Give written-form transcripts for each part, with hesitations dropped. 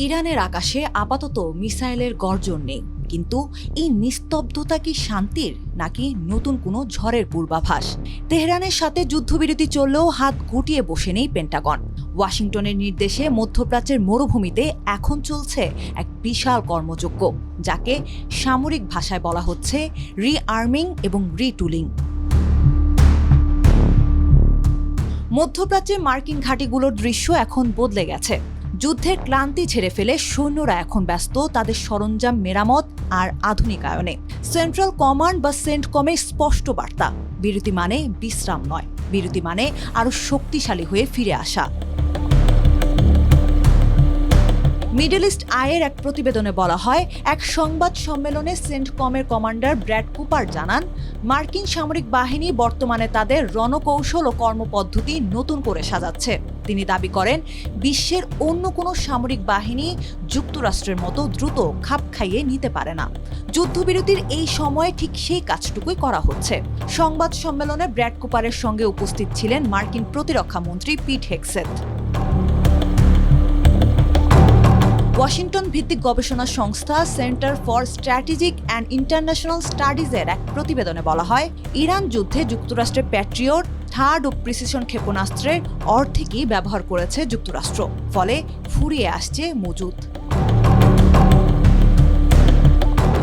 ইরানের আকাশে আপাতত মিসাইলের গর্জন নেই, কিন্তু এই নিস্তব্ধতা কি শান্তির নাকি নতুন কোনো ঝড়ের পূর্বাভাস? তেহরানের সাথে যুদ্ধবিরতি চললেও হাত গুটিয়ে বসে নেই পেন্টাগন। ওয়াশিংটনের নির্দেশে মধ্যপ্রাচ্যের মরুভূমিতে এখন চলছে এক বিশাল কর্মযজ্ঞ, যাকে সামরিক ভাষায় বলা হচ্ছে রিআর্মিং এবং রিটুলিং। মধ্যপ্রাচ্যের মার্কিন ঘাঁটিগুলোর দৃশ্য এখন বদলে গেছে। যুদ্ধের ক্লান্তি ছেড়ে ফেলে সৈন্যরা এখন ব্যস্ত তাদের সরঞ্জাম মেরামত আর আধুনিকায়নে। সেন্ট্রাল কমান্ড বা সেন্টকমের স্পষ্ট বার্তা, বিরতি মানে বিশ্রাম নয়, বিরতি মানে আরও শক্তিশালী হয়ে ফিরে আসা। মিডল ইস্ট আইয়ের এক প্রতিবেদনে বলা হয়, এক সংবাদ সম্মেলনে সেন্টকমের কমান্ডার ব্র্যাড কুপার জানান, মার্কিন সামরিক বাহিনী বর্তমানে তাদের রণকৌশল ও কর্মপদ্ধতি নতুন করে সাজাচ্ছে। তিনি দাবি করেন, বিশ্বের অন্য কোনো সামরিক বাহিনী যুক্তরাষ্ট্রের মতো দ্রুত খাপ খাইয়ে নিতে পারে না। যুদ্ধবিরতির এই সময়ে ঠিক সেই কাজটুকুই করা হচ্ছে। সংবাদ সম্মেলনে ব্র্যাড কুপারের সঙ্গে উপস্থিত ছিলেন মার্কিন প্রতিরক্ষা মন্ত্রী পিট হেগসেথ। ওয়াশিংটন ভিত্তিক গবেষণা সংস্থা center for strategic and international স্টাডিজের এক প্রতিবেদনে বলা হয়, ইরান যুদ্ধে যুক্তরাষ্ট্রের প্যাট্রিয়ট, থার্ড ও প্রিসিশন ক্ষেপণাস্ত্রের অর্ধেকই ব্যবহার করেছে যুক্তরাষ্ট্র, ফলে ফুরিয়ে আসছে মজুদ।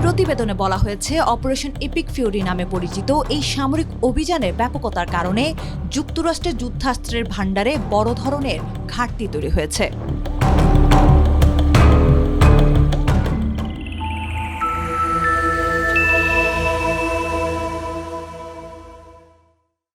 প্রতিবেদনে বলা হয়েছে, অপারেশন এপিক ফিউরি নামে পরিচিত এই সামরিক অভিযানের ব্যাপকতার কারণে যুক্তরাষ্ট্রের যুদ্ধাস্ত্রের ভাণ্ডারে বড় ধরনের ঘাটতি তৈরি হয়েছে।